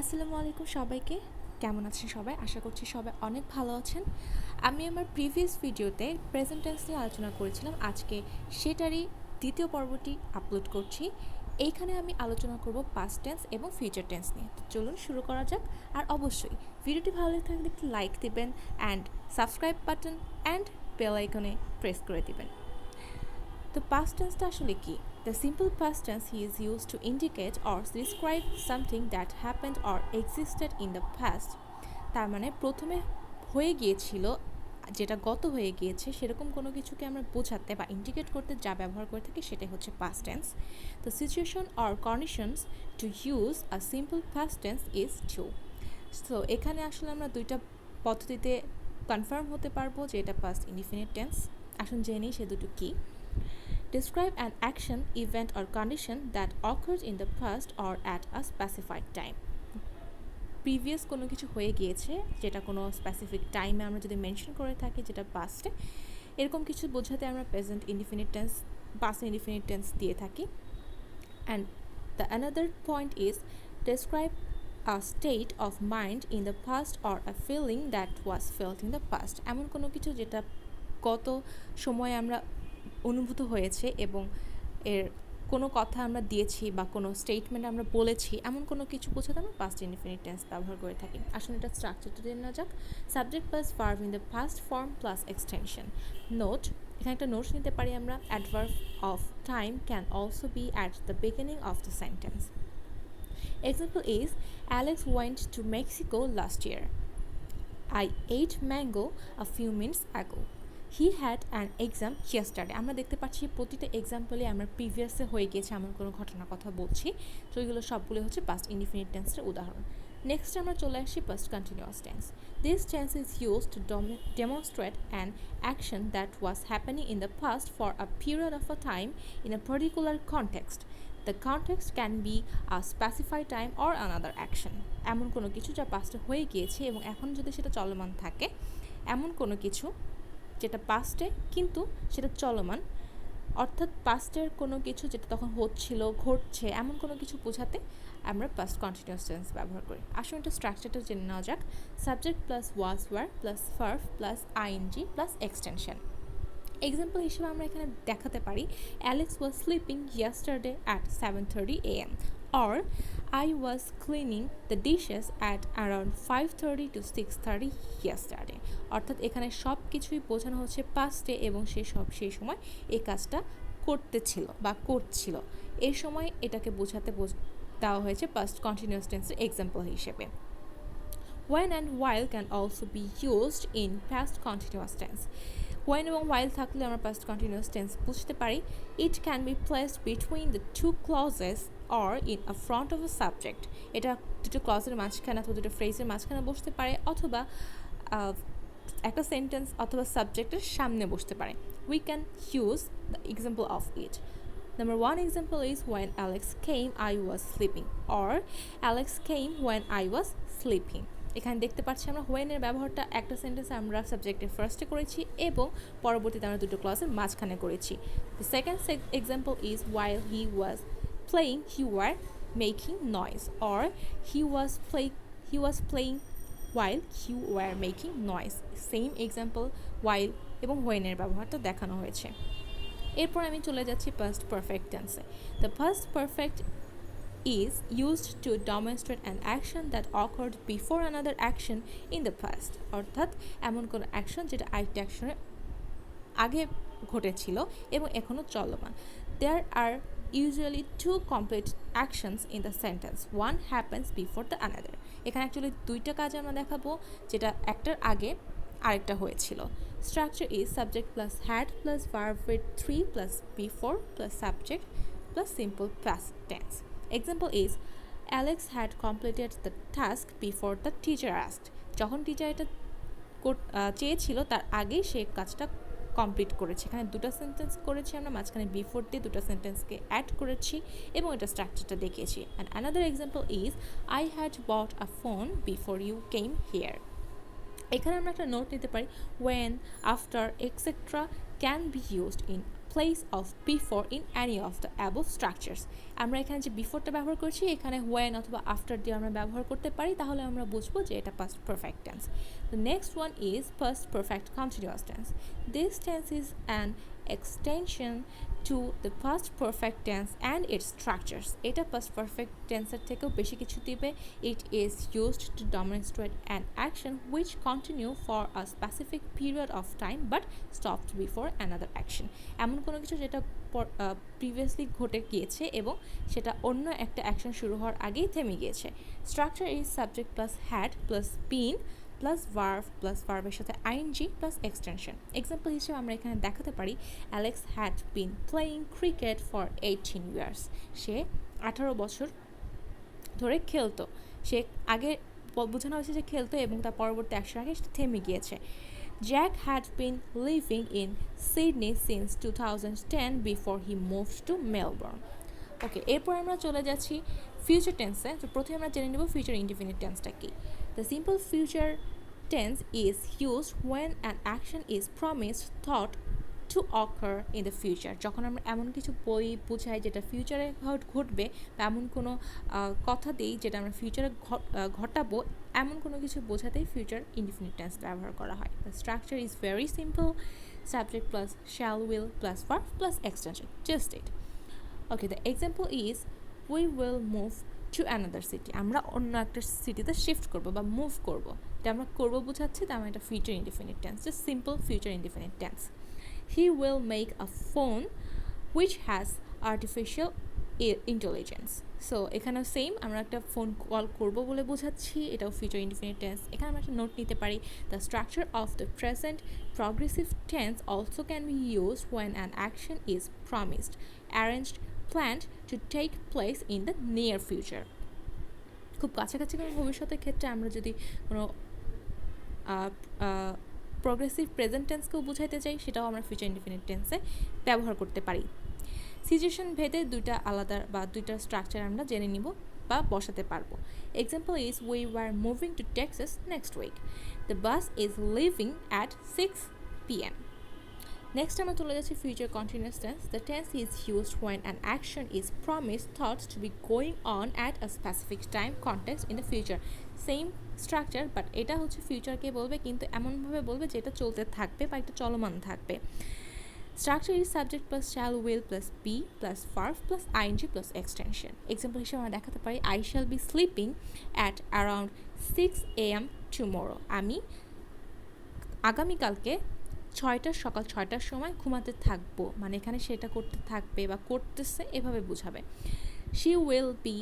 আসসালামু আলাইকুম সবাইকে। কেমন আছেন সবাই? আশা করছি সবাই অনেক ভালো আছেন। আমি আমার প্রিভিয়াস ভিডিওতে প্রেজেন্ট টেন্স নিয়ে আলোচনা করেছিলাম। আজকে সেটারই দ্বিতীয় পর্বটি আপলোড করছি। এইখানে আমি আলোচনা করব পাস্ট টেন্স এবং ফিউচার টেন্স নিয়ে। তো চলুন শুরু করা যাক। আর অবশ্যই ভিডিওটি ভালো লেগে থাকলে একটু লাইক দিবেন and subscribe button and bell আইকনে প্রেস করে দিবেন। তো past tense আসলে কি? The simple past tense is used to indicate or describe something that happened or existed in the past. তার মানে প্রথমে হয়ে গিয়েছিল, যেটা গত হয়ে গিয়েছে সেরকম কোনো কিছুকে আমরা বোঝাতে বা ইন্ডিকেট করতে যা ব্যবহার করে থাকি সেটাই হচ্ছে past tense. The situation or conditions to use a simple past tense is to. So এখানে আসলে আমরা দুইটা পদ্ধতিতে কনফার্ম হতে পারবো যে এটা past indefinite tense. আসুন জেনে নিই সে দুটো কী। Describe an action, event, or condition that occurred in the past or at a specified time. Previous কোনো কিছু হয়ে গিয়েছে যেটা কোনো স্পেসিফিক টাইমে আমরা যদি মেনশন করে থাকি যেটা পাস্টে, এরকম কিছু বোঝাতে আমরা present indefinite tense, past indefinite tense দিয়ে থাকি। And the another point is describe a state of mind in the past or a feeling that was felt in the past. এমন কোনো কিছু যেটা গত সময়ে আমরা অনুভূত হয়েছে এবং এর কোনো কথা আমরা দিয়েছি বা কোনো স্টেটমেন্ট আমরা বলেছি, এমন কোনো কিছু বোঝাতে আমরা পাস্ট ইনডিফিনিট টেন্স ব্যবহার করে থাকি। আসলে এটা স্ট্রাকচারটা জেনে নেওয়া যাক। Subject plus verb in the past form plus extension. Note, এখানে একটা নোটস নিতে পারি আমরা। Adverb of time can also be at the beginning of the sentence. Example is Alex went to Mexico last year. I ate mango a few minutes ago. He had an exam yesterday. আমরা দেখতে পাচ্ছি প্রতিটা এক্সাম্পলে আমরা প্রিভিয়াসে হয়ে গিয়েছে এমন কোনো ঘটনার কথা বলছি। তো এগুলো সবগুলো হচ্ছে পাস্ট ইনডিফিনিট টেন্সের উদাহরণ। নেক্সট আমরা চলে আসি past continuous tense. This tense is use to demonstrate an action that was happening in the past for a period of a time in a particular context. The context can be a specified time or another action. এমন কোনো কিছু যা পাস্টে হয়ে গিয়েছে এবং এখন যদি সেটা চলমান থাকে, এমন কোনো কিছু যেটা পাস্টে কিন্তু সেটা চলমান, অর্থাৎ পাস্টের কোনো কিছু যেটা তখন হচ্ছিল, ঘটছে, এমন কোনো কিছু বোঝাতে আমরা পাস্ট কন্টিনিউয়াস টেন্স ব্যবহার করি। আসলে এটা স্ট্রাকচারটা জেনে নেওয়া যাক। Subject plus was were plus verb plus ING plus extension. Example হিসেবে আমরা এখানে দেখাতে পারি Alex was sleeping yesterday at 7:30 AM or I was cleaning the dishes at around 5:30 to 6:30 yesterday. অর্থাৎ এখানে সব কিছুই বোঝানো হচ্ছে পাস্টে এবং সেই সময় এই কাজটা করতেছিল বা করছিল। এই সময় এটাকে বোঝাতে দেওয়া হয়েছে পাস্ট কন্টিনিউয়াস টেন্সের এক্সাম্পল হিসেবে। When and while can also be used in past continuous tense. When এবং while থাকলে আমরা past continuous tense বুঝতে পারি। It can be placed between the two clauses or in a front of a subject. এটা দুটো ক্লজের মাঝখানে অথবা দুটো ফ্রেজের মাঝখানে বসতে পারে, অথবা একটা সেন্টেন্স অথবা সাবজেক্টের সামনে বসতে পারে। We can use the example of it. Number one example is when Alex came, I was sleeping, or Alex came when I was sleeping. এখানে দেখতে পাচ্ছি আমরা when এর ব্যবহারটা একটা সেন্টেন্সে আমরা সাবজেক্টের ফার্স্টে করেছি এবং পরবর্তীতে আমরা দুটো ক্লজের মাঝখানে করেছি। The second example is while he was playing he were making noise, or he was playing while you were making noise. Same example while এবং when এর ব্যবহারটা দেখানো হয়েছে। এরপর আমি চলে যাচ্ছি পাস্ট পারফেক্ট টেন্সে। The past perfect is used to demonstrate an action that occurred before another action in the past. অর্থাৎ এমন কোনো অ্যাকশন যেটা আরেকটা অ্যাকশনের আগে ঘটেছিল এবং এখনও চলমান। There are usually two complete actions in the sentence. One happens before the another. এখানে অ্যাকচুয়ালি দুইটা কাজ আমরা দেখাবো যেটা একটার আগে আরেকটা হয়েছিল। Structure is subject plus had plus verb with 3 plus before plus subject plus simple past tense. Example is Alex had completed the task before the teacher asked. যখন টিচার এটা চেয়েছিল তার আগেই সে কাজটা কমপ্লিট করেছি। এখানে দুটো সেন্টেন্স করেছি আমরা, মাঝখানে বিফোর দিয়ে দুটো সেন্টেন্সকে অ্যাড করেছি এবং এটা স্ট্রাকচারটা দেখিয়েছি। And another example is I had bought a phone before you came here. এখানে আমরা একটা নোট নিতে পারি when, after, etc. can be used in place of before in any of the above structures. আমরা এখানে যে বিফোরটা ব্যবহার করছি এখানে when অথবা after দিয়ে আমরা ব্যবহার করতে পারি, তাহলে আমরা বুঝবো যে এটা past perfect tense. The next one is past perfect continuous tense. This tense is an extension to the past perfect tense and its structures. এটা past perfect tense এর থেকেও বেশি কিছু দিবে. It is used to demonstrate an action which continue for a specific period of time but stopped before another action. এমন কোনো কিছু যেটা প্রিভিয়াসলি ঘটে গিয়েছে এবং সেটা অন্য একটা অ্যাকশন শুরু হওয়ার আগেই থেমে গিয়েছে. Structure is subject plus had plus been plus ভার্বের সাথে আইএনজি প্লাস এক্সটেনশন. এক্সাম্পল হিসেবে আমরা এখানে দেখাতে পারি Alex had been playing cricket for 18 years. সে 18 বছর ধরে খেলতো. সে আগে বোঝানো হয়েছে যে খেলতো এবং তার পরবর্তী অ্যাকশন আগে সেটা থেমে গিয়েছে. Jack had been living in Sydney since 2010 before he moved to Melbourne. ওকে, এরপর আমরা চলে যাচ্ছি ফিউচার টেন্সে. তো প্রথমে আমরা জেনে নেব ফিউচার ইনডিফিনিট টেন্সটা কি. The simple future tense is used when an action is promised thought to occur in the future. যখন আমরা এমন কিছু বোঝাই যেটা ফিউচারে ঘটবে বা এমন কোনো কথা দিই যেটা আমরা ফিউচারে ঘটাবো, এমন কোনো কিছু বোঝাতেই ফিউচার ইনডিফিনিট টেন্স ব্যবহার করা হয়. The structure is very simple, subject plus shall will plus verb plus extension, just it. Okay, the example is we will move to another city. আমরা অন্য একটা সিটিতে শিফট করবো বা মুভ করবো. এটা আমরা করবো বোঝাচ্ছি, তার মানে এটা future indefinite tense, just simple future indefinite tense. He will make a phone which has artificial intelligence. So এখানেও সেম, আমরা একটা ফোন কল করবো বলে বোঝাচ্ছি, এটাও ফিউচার ইনডিফিনিট টেন্স. এখানে আমরা একটা নোট নিতে পারি. The structure of the present progressive tense also can be used when an action is promised, arranged, planned to take place in the near future. খুব কাছাকাছি কোনো ভবিষ্যতের ক্ষেত্রে আমরা যদি কোনো প্রগ্রেসিভ প্রেজেন্ট টেন্সকেও বুঝাইতে চাই, সেটাও আমরা ফিউচার ইনডিফিনিট টেন্সে ব্যবহার করতে পারি. সিচুয়েশন ভেদে দুইটা আলাদা বা দুইটা স্ট্রাকচার আমরা জেনে নিব বা বসাতে পারবো. Example is we were moving to Texas next week. The bus is leaving at 6 p.m. Next আমরা চলে যাচ্ছি future continuous tense. The tense is used when an action is promised thought to be going on at a specific time context in the future. Same structure, but এটা হচ্ছে ফিউচারকে বলবে কিন্তু এমনভাবে বলবে যে এটা চলতে থাকবে বা এটা চলমান থাকবে. Structure is subject plus shall will plus be plus verb plus ING plus extension. Example হিসেবে আমরা দেখাতে পারি I shall be sleeping at around 6 a.m. Tomorrow. আমি আগামীকালকে সকাল 6টার সময় ঘুমাতে থাকবো, মানে এখানে সেটা করতে থাকবে বা করতেছে এভাবে বোঝাবে. She will be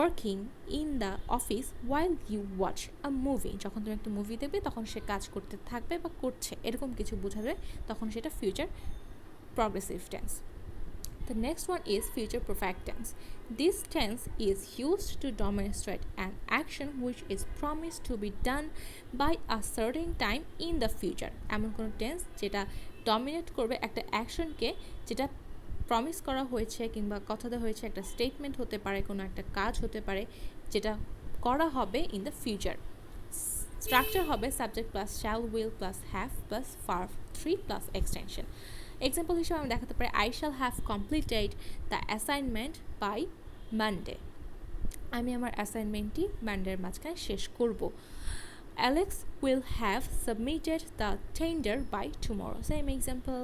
working in the office while you watch a movie. যখন তুমি একটা মুভি দেখবে তখন সে কাজ করতে থাকবে বা করছে, এরকম কিছু বোঝাবে, তখন সেটা future progressive tense. The next one is future perfect tense. This tense is used to demonstrate an action which is promised to be done by a certain time in the future. এমন কোনো tense যেটা dominate করবে একটা অ্যাকশনকে, যেটা promise করা হয়েছে কিংবা কথা দেওয়া হয়েছে, একটা স্টেটমেন্ট হতে পারে, কোনো একটা কাজ হতে পারে, যেটা করা হবে ইন দ্য ফিউচার. স্ট্রাকচার হবে subject plus shall will plus have plus verb 3 plus extension. Example হিসেবে আমি দেখাতে পারি I shall have completed the assignment by Monday. আমি আমার অ্যাসাইনমেন্টটি মানডের মাঝখানে শেষ করব. Alex will have submitted the tender by tomorrow. Same example.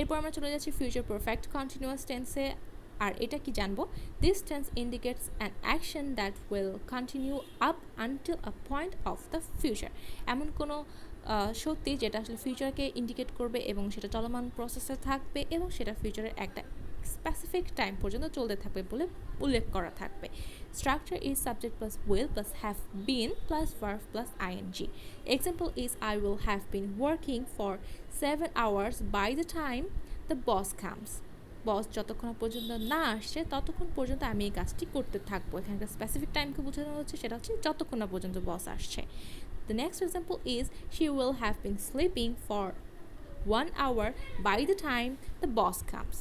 এরপর আমরা চলে যাচ্ছি ফিউচার পারফেক্ট কন্টিনিউয়াস টেন্সে. আর এটা কি জানবো? This tense indicates an action that will continue up until a point of the future. এমন কোনো শক্তি যেটা আসলে ফিউচারকে ইন্ডিকেট করবে এবং সেটা চলমান প্রসেসে থাকবে এবং সেটা ফিউচারের একটা স্পেসিফিক টাইম পর্যন্ত চলতে থাকবে বলে উল্লেখ করা থাকবে. Structure is subject plus will plus have been plus verb plus ING. Example is I will have been working for 7 hours by the time the boss comes. Boss যতক্ষণ পর্যন্ত না আসছে ততক্ষণ পর্যন্ত আমি এই কাজটি করতে থাকবো. এখানে একটা স্পেসিফিক টাইমকে বোঝানো হচ্ছে, সেটা হচ্ছে যতক্ষণ না পর্যন্ত বস আসছে. The next example is she will have been sleeping for 1 hour by the time the boss comes.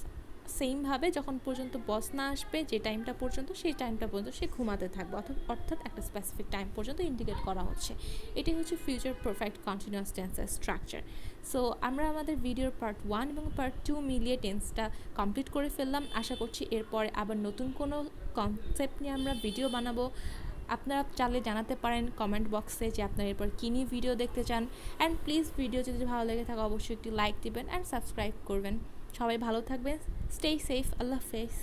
সেমভাবে যখন পর্যন্ত বস না আসবে যে টাইমটা পর্যন্ত সেই টাইমটা পর্যন্ত সে ঘুমাতে থাকবে, অর্থাৎ একটা স্পেসিফিক টাইম পর্যন্ত ইন্ডিকেট করা হচ্ছে। এটাই হচ্ছে ফিউচার পারফেক্ট কন্টিনিউয়াস টেন্সের স্ট্রাকচার। সো আমরা আমাদের ভিডিওর পার্ট 1 এবং পার্ট 2 মিলিয়ে টেন্সটা কমপ্লিট করে ফেললাম। আশা করছি এরপরে আবার নতুন কোনো কনসেপ্ট নিয়ে আমরা ভিডিও বানাবো। আপনারা চাইলে জানাতে পারেন কমেন্ট বক্সে যে আপনারা এরপর কী নিয়ে ভিডিও দেখতে চান। অ্যান্ড প্লিজ ভিডিও যদি ভালো লেগে থাকে অবশ্যই একটি লাইক দিবেন অ্যান্ড সাবস্ক্রাইব করবেন। সবাই ভালো থাকবেন, স্টে সেফ, আল্লাহ হাফেজ।